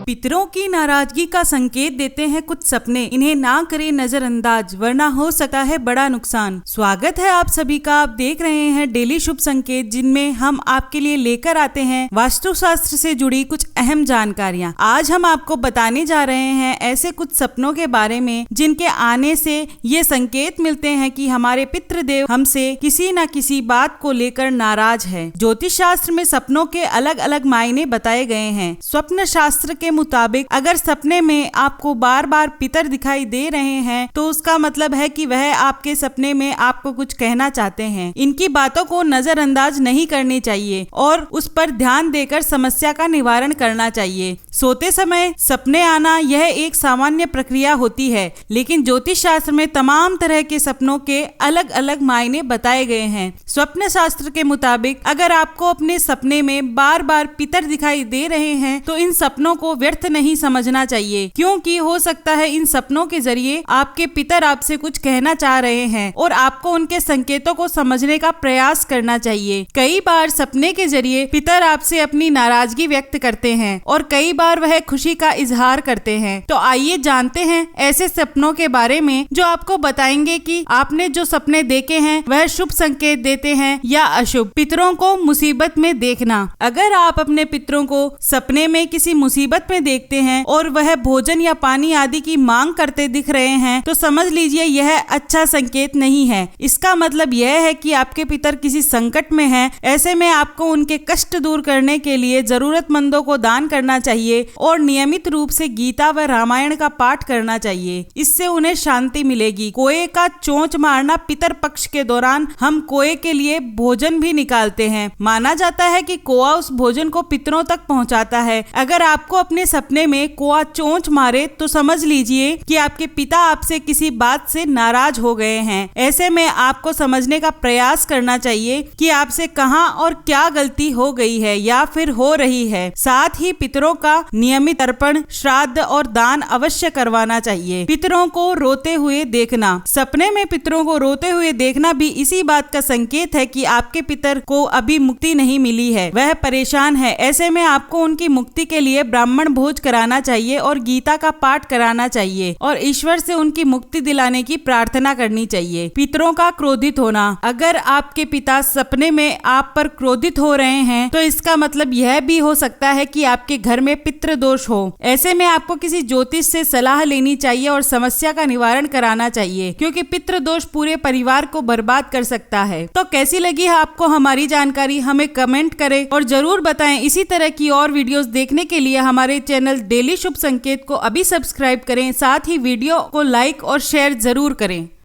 पितरों की नाराजगी का संकेत देते हैं कुछ सपने। इन्हें ना करें नजरअंदाज, वरना हो सकता है बड़ा नुकसान। स्वागत है आप सभी का। आप देख रहे हैं डेली शुभ संकेत, जिनमें हम आपके लिए लेकर आते हैं वास्तुशास्त्र से जुड़ी कुछ अहम जानकारियां। आज हम आपको बताने जा रहे हैं ऐसे कुछ सपनों के बारे में जिनके आने से ये संकेत मिलते हैं कि हमारे पितृदेव हमसे किसी न किसी बात को लेकर नाराज है। ज्योतिष शास्त्र में सपनों के अलग अलग मायने बताए गए हैं। स्वप्न शास्त्र के मुताबिक अगर सपने में आपको बार बार पितर दिखाई दे रहे हैं तो उसका मतलब है कि वह आपके सपने में आपको कुछ कहना चाहते हैं। इनकी बातों को नजरअंदाज नहीं करनी चाहिए और उस पर ध्यान देकर समस्या का निवारण करना चाहिए। सोते समय सपने आना यह एक सामान्य प्रक्रिया होती है, लेकिन ज्योतिष शास्त्र में तमाम तरह के सपनों के अलग अलग मायने बताए गए हैं। स्वप्न शास्त्र के मुताबिक अगर आपको अपने सपने में बार बार पितर दिखाई दे रहे हैं तो इन सपनों को व्यर्थ नहीं समझना चाहिए, क्योंकि हो सकता है इन सपनों के जरिए आपके पितर आपसे कुछ कहना चाह रहे हैं और आपको उनके संकेतों को समझने का प्रयास करना चाहिए। कई बार सपने के जरिए पितर आपसे अपनी नाराजगी व्यक्त करते हैं और कई बार वह खुशी का इजहार करते हैं। तो आइए जानते हैं ऐसे सपनों के बारे में जो आपको बताएंगे कि आपने जो सपने देखे हैं वह शुभ संकेत देते हैं या अशुभ। पितरों को मुसीबत में देखना। अगर आप अपने पितरों को सपने में किसी मुसीबत में देखते हैं और वह भोजन या पानी आदि की मांग करते दिख रहे हैं तो समझ लीजिए यह अच्छा संकेत नहीं है। इसका मतलब यह है कि आपके पितर किसी संकट में हैं। ऐसे में आपको उनके कष्ट दूर करने के लिए जरूरतमंदों को दान करना चाहिए और नियमित रूप से गीता व रामायण का पाठ करना चाहिए। इससे उन्हें शांति मिलेगी। कोए का चोंच मारना। पितर पक्ष के दौरान हम कोए के लिए भोजन भी निकालते हैं। माना जाता है कि कोआ उस भोजन को पितरों तक पहुंचाता है। अगर आपको अपने सपने में कोआ चोंच मारे तो समझ लीजिए कि आपके पिता आपसे किसी बात से नाराज हो गए हैं। ऐसे में आपको समझने का प्रयास करना चाहिए कि आपसे कहां और क्या गलती हो गई है या फिर हो रही है। साथ ही पितरों का नियमित तर्पण, श्राद्ध और दान अवश्य करवाना चाहिए। पितरों को रोते हुए देखना। सपने में पितरों को रोते हुए देखना भी इसी बात का संकेत है कि आपके पितर को अभी मुक्ति नहीं मिली है, वह परेशान है। ऐसे में आपको उनकी मुक्ति के लिए ब्राह्मण भोज कराना चाहिए और गीता का पाठ कराना चाहिए और ईश्वर से उनकी मुक्ति दिलाने की प्रार्थना करनी चाहिए। पितरों का क्रोधित होना। अगर आपके पिता सपने में आप पर क्रोधित हो रहे हैं तो इसका मतलब यह भी हो सकता है कि आपके घर में पितृ दोष हो। ऐसे में आपको किसी ज्योतिष से सलाह लेनी चाहिए और समस्या का निवारण कराना चाहिए, क्योंकि पितृ दोष पूरे परिवार को बर्बाद कर सकता है। तो कैसी लगी आपको हमारी जानकारी, हमें कमेंट करें और जरूर बताएं। इसी तरह की और वीडियोस देखने के लिए हमारे चैनल डेली शुभ संकेत को अभी सब्सक्राइब करें। साथ ही वीडियो को लाइक और शेयर जरूर करें।